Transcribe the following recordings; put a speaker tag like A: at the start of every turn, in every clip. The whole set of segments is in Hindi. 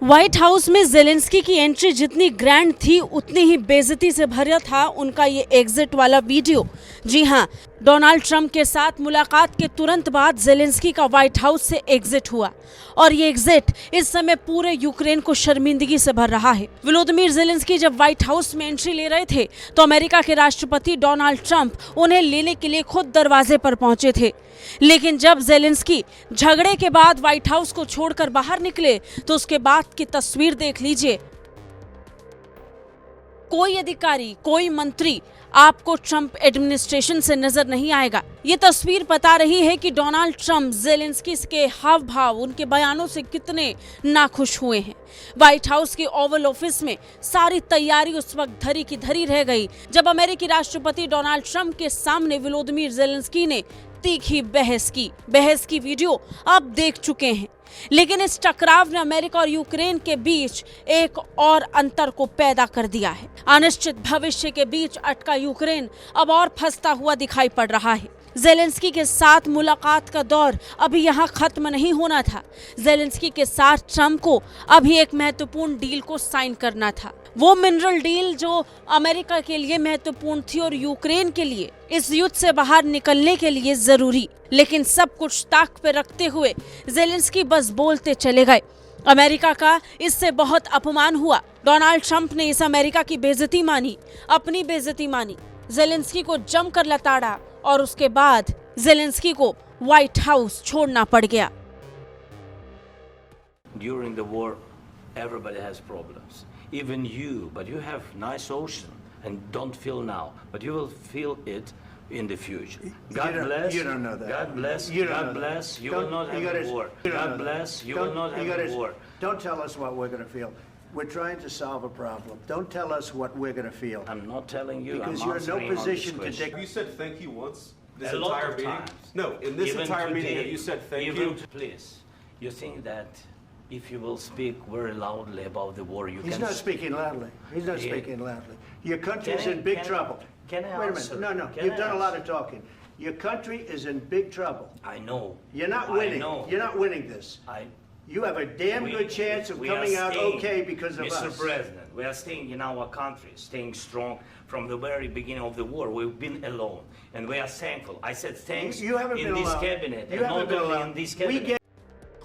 A: व्हाइट हाउस में जेलेंस्की की एंट्री जितनी ग्रैंड थी उतनी ही बेइज्जती से भरा था उनका ये एग्जिट वाला वीडियो। जी हां, डोनाल्ड ट्रंप के साथ मुलाकात के तुरंत बाद जेलेंस्की का व्हाइट हाउस से एग्जिट हुआ और ये एग्जिट इस समय पूरे यूक्रेन को शर्मिंदगी से भर रहा है। वोलोदिमीर जेलेंस्की जब व्हाइट हाउस में एंट्री ले रहे थे तो अमेरिका के राष्ट्रपति डोनाल्ड ट्रंप उन्हें लेने के लिए खुद दरवाजे पर पहुंचे थे, लेकिन जब जेलेंस्की झगड़े के बाद व्हाइट हाउस को छोड़कर बाहर निकले तो उसके बाद की तस्वीर देख लीजिए। कोई अधिकारी, कोई मंत्री आपको ट्रंप एडमिनिस्ट्रेशन से नजर नहीं आएगा। ये तस्वीर बता रही है कि डोनाल्ड ट्रंप जेलेंस्की के हाव भाव, उनके बयानों से कितने नाखुश हुए हैं। व्हाइट हाउस के ओवल ऑफिस में सारी तैयारी उस वक्त धरी की धरी रह गई जब अमेरिकी राष्ट्रपति डोनाल्ड ट्रंप के सामने वोलोदिमीर जेलेंस्की ने तीखी बहस की वीडियो आप देख चुके हैं। लेकिन इस टकराव ने अमेरिका और यूक्रेन के बीच एक और अंतर को पैदा कर दिया है। अनिश्चित भविष्य के बीच अटका यूक्रेन अब और फंसता हुआ दिखाई पड़ रहा है। जेलेंस्की के साथ मुलाकात का दौर अभी यहाँ खत्म नहीं होना था। जेलेंस्की के साथ ट्रंप को अभी एक महत्वपूर्ण डील को साइन करना था, वो मिनरल डील जो अमेरिका के लिए महत्वपूर्ण थी और यूक्रेन के लिए इस युद्ध से बाहर निकलने के लिए जरूरी। लेकिन सब कुछ ताक पे रखते हुए जेलेंस्की बस बोलते चले गए। अमेरिका का इससे बहुत अपमान हुआ। डोनाल्ड ट्रंप ने इस अमेरिका की बेइज्जती मानी, अपनी बेइज्जती मानी, जेलेंस्की को जमकर लताड़ा और उसके बाद जेलेंस्की को व्हाइट हाउस छोड़ना पड़ गया।
B: During the war, everybody has problems. Even you, but you have nice ocean and don't feel now, but you will feel it in the future. God bless.
C: You don't know that.
B: God bless.
C: You
B: God bless. You will not have a war. God bless. You will not have a war.
C: Don't tell us what we're going to feel. We're trying to solve a problem. Don't tell us what we're going to feel.
B: I'm not telling you.
C: Because
B: I'm
C: you're in no
B: answering on this
C: position to
B: question.
C: dictate.
D: You said thank you once this
B: A lot
D: entire
B: of
D: meeting.
B: times.
D: No, in this
B: Even
D: entire meeting,
B: today,
D: have you said thank
B: even
D: you?
B: Please, you think that if you will speak very loudly about the war, you
C: He's
B: can.
C: not speaking loudly. He's not
B: Yeah.
C: speaking loudly. Your country is
B: Can I-
C: in big
B: can I-
C: trouble.
B: can I
C: Wait a
B: answer?
C: minute. No.
B: Can
C: You've
B: I
C: done a lot
B: answer?
C: of talking. Your country is in big trouble.
B: I know.
C: You're not
B: I
C: winning.
B: know.
C: You're not winning this. You have a damn good chance of
B: we are
C: coming out
B: staying,
C: okay because of
B: Mr.
C: us.
B: President, we are staying in our country, staying strong from the very beginning of the war. We've been alone, and we are thankful. I said thanks
C: You haven't
B: in
C: been
B: this
C: alone.
B: cabinet,
C: You
B: and
C: haven't
B: not
C: been
B: only
C: alone.
B: in this
C: We
B: cabinet.
C: get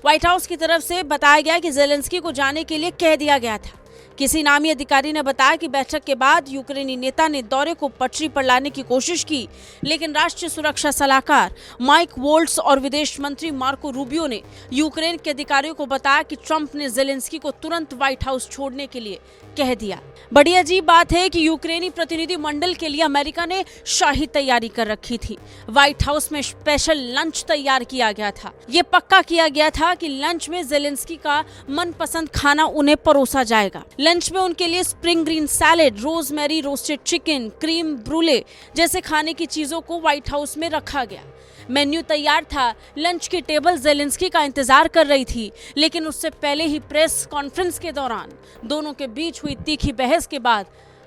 A: white house की तरफ से बताया गया कि जेलेंस्की को जाने के लिए कह दिया गया था। किसी नामी अधिकारी ने बताया कि बैठक के बाद यूक्रेनी नेता ने दौरे को पटरी पर लाने की कोशिश की, लेकिन राष्ट्रीय सुरक्षा सलाहकार माइक वोल्ट्स और विदेश मंत्री मार्को रूबियो ने यूक्रेन के अधिकारियों को बताया कि ट्रंप ने जेलेंस्की को तुरंत व्हाइट हाउस छोड़ने के लिए कह दिया। बड़ी अजीब बात है कि यूक्रेनी प्रतिनिधि मंडल के लिए अमेरिका ने शाही तैयारी कर रखी थी। व्हाइट हाउस में स्पेशल लंच तैयार किया गया था। ये पक्का किया गया था कि लंच में जेलेंस्की का मनपसंद खाना उन्हें परोसा जाएगा। लंच में उनके लिए spring green salad, rosemary roasted chicken, cream ब्रूले जैसे खाने की चीजों को व्हाइट हाउस में रखा गया। मेन्यू तैयार था, लंच की टेबल जेलेंस्की का इंतजार कर रही थी, लेकिन उससे पहले ही प्रेस कॉन्फ्रेंस के दौरान दोनों के बीच हुई तीखी बहस के बाद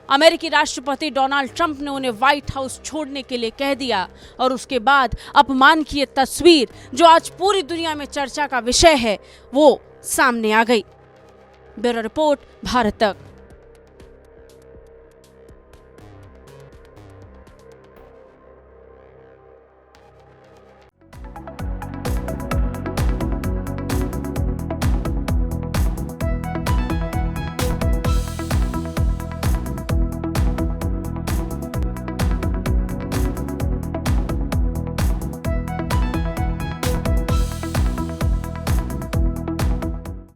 A: अमेरिकी राष्ट्रपति डोनाल्ड ट्रंप ने उन्हें व्हाइट हाउस छोड़ने के लिए कह दिया और उसके बाद अपमान की तस्वीर जो आज पूरी दुनिया में चर्चा का विषय है वो सामने आ गई। ब्यूरो रिपोर्ट, भारत तक।